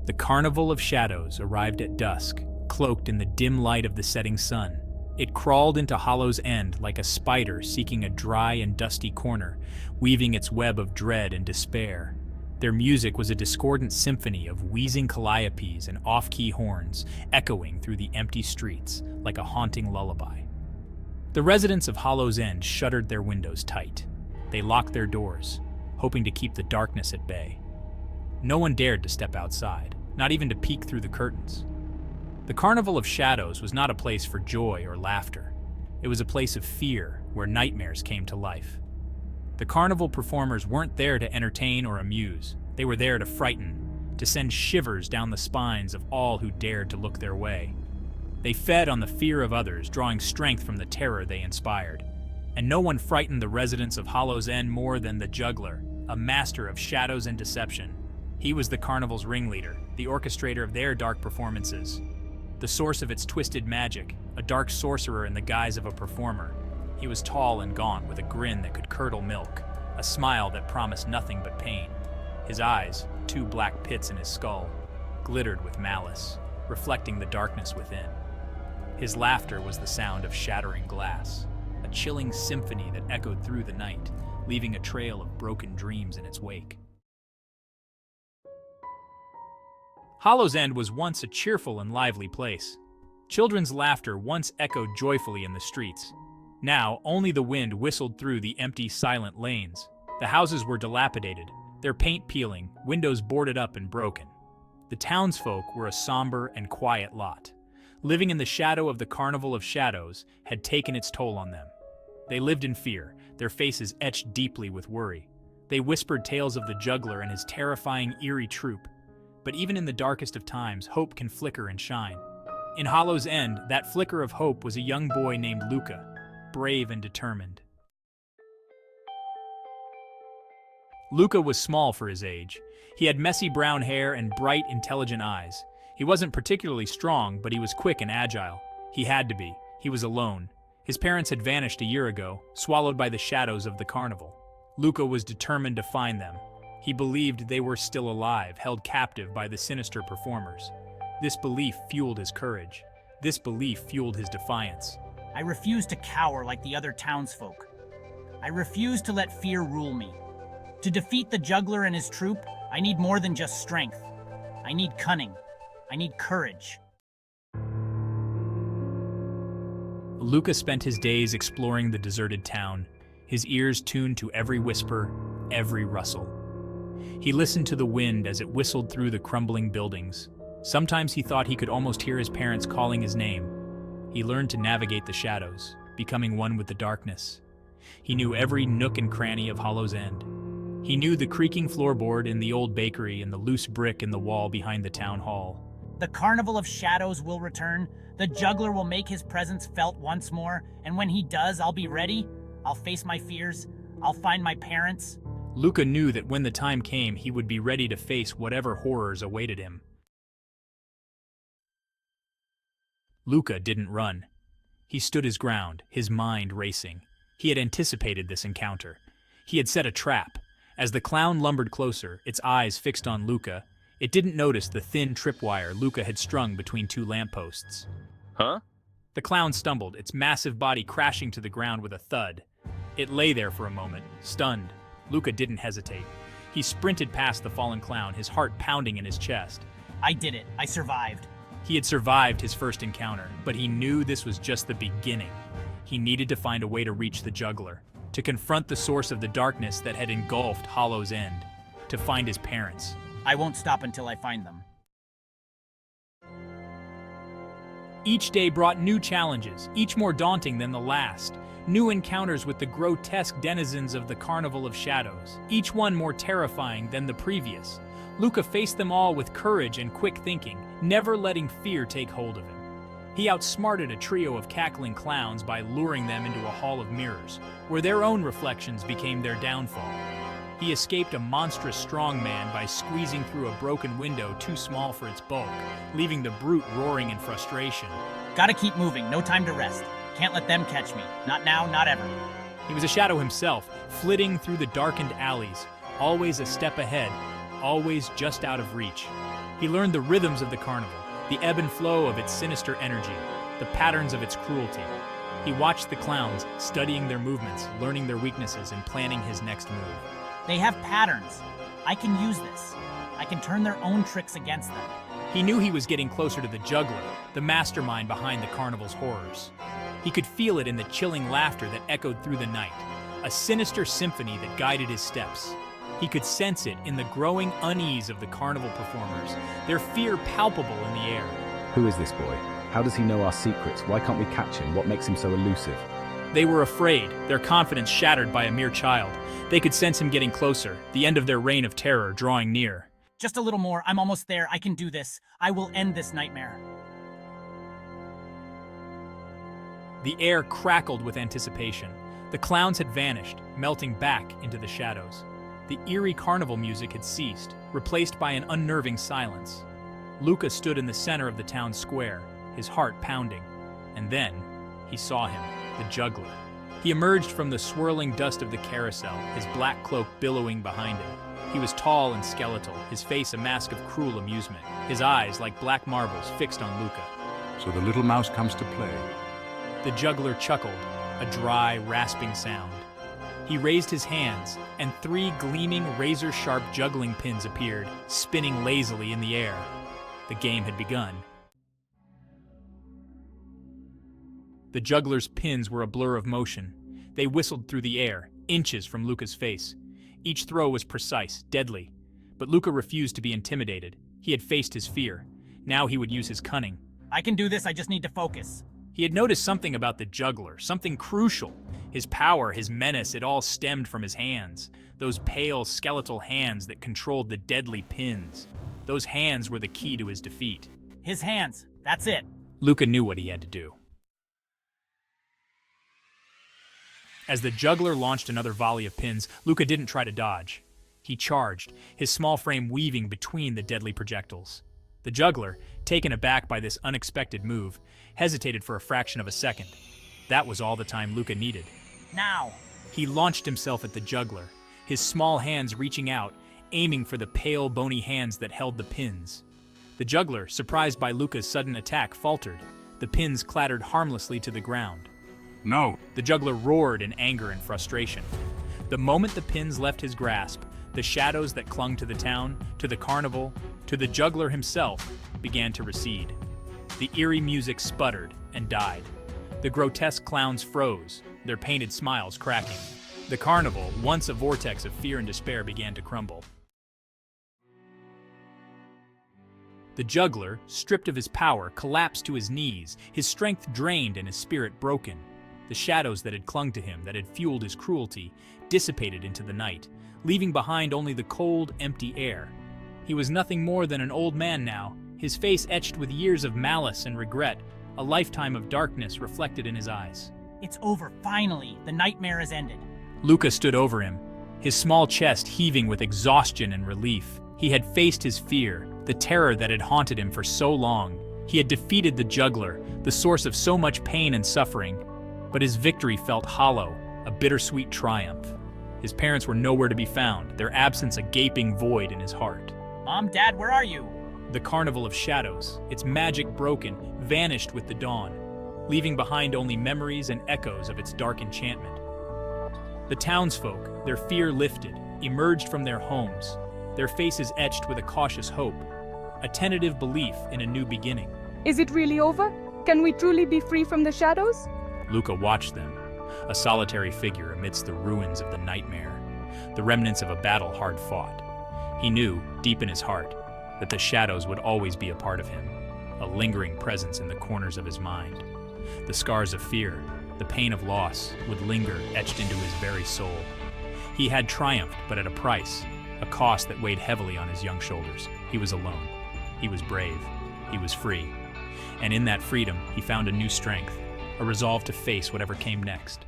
The Carnival of Shadows arrived at dusk, cloaked in the dim light of the setting sun. It crawled into Hollow's End like a spider seeking a dry and dusty corner, weaving its web of dread and despair. Their music was a discordant symphony of wheezing calliopes and off-key horns, echoing through the empty streets like a haunting lullaby. The residents of Hollow's End shuttered their windows tight. They locked their doors, hoping to keep the darkness at bay. No one dared to step outside, not even to peek through the curtains. The Carnival of Shadows was not a place for joy or laughter. It was a place of fear where nightmares came to life. The carnival performers weren't there to entertain or amuse. They were there to frighten, to send shivers down the spines of all who dared to look their way. They fed on the fear of others, drawing strength from the terror they inspired. And no one frightened the residents of Hollow's End more than the Juggler, a master of shadows and deception. He was the carnival's ringleader, the orchestrator of their dark performances, the source of its twisted magic, a dark sorcerer in the guise of a performer. He was tall and gaunt, with a grin that could curdle milk, a smile that promised nothing but pain. His eyes, two black pits in his skull, glittered with malice, reflecting the darkness within. His laughter was the sound of shattering glass, a chilling symphony that echoed through the night, leaving a trail of broken dreams in its wake. Hollow's End was once a cheerful and lively place. Children's laughter once echoed joyfully in the streets. Now, only the wind whistled through the empty, silent lanes. The houses were dilapidated, their paint peeling, windows boarded up and broken. The townsfolk were a somber and quiet lot. Living in the shadow of the Carnival of Shadows had taken its toll on them. They lived in fear, their faces etched deeply with worry. They whispered tales of the Juggler and his terrifying, eerie troupe. But even in the darkest of times, hope can flicker and shine. In Hollow's End, that flicker of hope was a young boy named Luca, brave and determined. Luca was small for his age. He had messy brown hair and bright, intelligent eyes. He wasn't particularly strong, but he was quick and agile. He had to be. He was alone. His parents had vanished a year ago, swallowed by the shadows of the carnival. Luca was determined to find them. He believed they were still alive, held captive by the sinister performers. This belief fueled his courage. This belief fueled his defiance. I refuse to cower like the other townsfolk. I refuse to let fear rule me. To defeat the Juggler and his troupe, I need more than just strength. I need cunning. I need courage. Luca spent his days exploring the deserted town, his ears tuned to every whisper, every rustle. He listened to the wind as it whistled through the crumbling buildings. Sometimes he thought he could almost hear his parents calling his name. He learned to navigate the shadows, becoming one with the darkness. He knew every nook and cranny of Hollow's End. He knew the creaking floorboard in the old bakery and the loose brick in the wall behind the town hall. The Carnival of Shadows will return. The Juggler will make his presence felt once more, and when he does, I'll be ready. I'll face my fears. I'll find my parents. Luca knew that when the time came, he would be ready to face whatever horrors awaited him. Luca didn't run. He stood his ground, his mind racing. He had anticipated this encounter. He had set a trap. As the clown lumbered closer, its eyes fixed on Luca, it didn't notice the thin tripwire Luca had strung between two lampposts. Huh? The clown stumbled, its massive body crashing to the ground with a thud. It lay there for a moment, stunned. Luca didn't hesitate. He sprinted past the fallen clown, his heart pounding in his chest. I did it. I survived. He had survived his first encounter, but he knew this was just the beginning. He needed to find a way to reach the Juggler, to confront the source of the darkness that had engulfed Hollow's End, to find his parents. I won't stop until I find them. Each day brought new challenges, each more daunting than the last. New encounters with the grotesque denizens of the Carnival of Shadows, each one more terrifying than the previous. Luca faced them all with courage and quick thinking, never letting fear take hold of him. He outsmarted a trio of cackling clowns by luring them into a hall of mirrors, where their own reflections became their downfall. He escaped a monstrous strongman by squeezing through a broken window too small for its bulk, leaving the brute roaring in frustration. Gotta keep moving, no time to rest. Can't let them catch me. Not now, not ever. He was a shadow himself, flitting through the darkened alleys, always a step ahead, always just out of reach. He learned the rhythms of the carnival, the ebb and flow of its sinister energy, the patterns of its cruelty. He watched the clowns, studying their movements, learning their weaknesses, and planning his next move. They have patterns. I can use this. I can turn their own tricks against them. He knew he was getting closer to the Juggler, the mastermind behind the carnival's horrors. He could feel it in the chilling laughter that echoed through the night, a sinister symphony that guided his steps. He could sense it in the growing unease of the carnival performers, their fear palpable in the air. Who is this boy? How does he know our secrets? Why can't we catch him? What makes him so elusive? They were afraid, their confidence shattered by a mere child. They could sense him getting closer, the end of their reign of terror drawing near. Just a little more. I'm almost there. I can do this. I will end this nightmare. The air crackled with anticipation. The clowns had vanished, melting back into the shadows. The eerie carnival music had ceased, replaced by an unnerving silence. Luca stood in the center of the town square, his heart pounding. And then, he saw him, the Juggler. He emerged from the swirling dust of the carousel, his black cloak billowing behind him. He was tall and skeletal, his face a mask of cruel amusement, his eyes like black marbles fixed on Luca. So the little mouse comes to play. The Juggler chuckled, a dry, rasping sound. He raised his hands, and 3 gleaming, razor-sharp juggling pins appeared, spinning lazily in the air. The game had begun. The Juggler's pins were a blur of motion. They whistled through the air, inches from Luca's face. Each throw was precise, deadly. But Luca refused to be intimidated. He had faced his fear. Now he would use his cunning. I can do this. I just need to focus. He had noticed something about the Juggler, something crucial. His power, his menace, it all stemmed from his hands. Those pale, skeletal hands that controlled the deadly pins. Those hands were the key to his defeat. His hands. That's it. Luca knew what he had to do. As the Juggler launched another volley of pins, Luca didn't try to dodge. He charged, his small frame weaving between the deadly projectiles. The Juggler, taken aback by this unexpected move, hesitated for a fraction of a second. That was all the time Luca needed. Now! He launched himself at the Juggler, his small hands reaching out, aiming for the pale, bony hands that held the pins. The Juggler, surprised by Luca's sudden attack, faltered. The pins clattered harmlessly to the ground. No. The Juggler roared in anger and frustration. The moment the pins left his grasp, the shadows that clung to the town, to the carnival, to the Juggler himself, began to recede. The eerie music sputtered and died. The grotesque clowns froze, their painted smiles cracking. The carnival, once a vortex of fear and despair, began to crumble. The Juggler, stripped of his power, collapsed to his knees, his strength drained and his spirit broken. The shadows that had clung to him, that had fueled his cruelty, dissipated into the night, leaving behind only the cold, empty air. He was nothing more than an old man now, his face etched with years of malice and regret, a lifetime of darkness reflected in his eyes. It's over, finally. The nightmare has ended. Luca stood over him, his small chest heaving with exhaustion and relief. He had faced his fear, the terror that had haunted him for so long. He had defeated the Juggler, the source of so much pain and suffering. But his victory felt hollow, a bittersweet triumph. His parents were nowhere to be found, their absence a gaping void in his heart. Mom, Dad, where are you? The carnival of shadows, its magic broken, vanished with the dawn, leaving behind only memories and echoes of its dark enchantment. The townsfolk, their fear lifted, emerged from their homes, their faces etched with a cautious hope, a tentative belief in a new beginning. Is it really over? Can we truly be free from the shadows? Luca watched them, a solitary figure amidst the ruins of the nightmare, the remnants of a battle hard fought. He knew, deep in his heart, that the shadows would always be a part of him, a lingering presence in the corners of his mind. The scars of fear, the pain of loss, would linger etched into his very soul. He had triumphed, but at a price, a cost that weighed heavily on his young shoulders. He was alone. He was brave. He was free. And in that freedom, he found a new strength, a resolve to face whatever came next.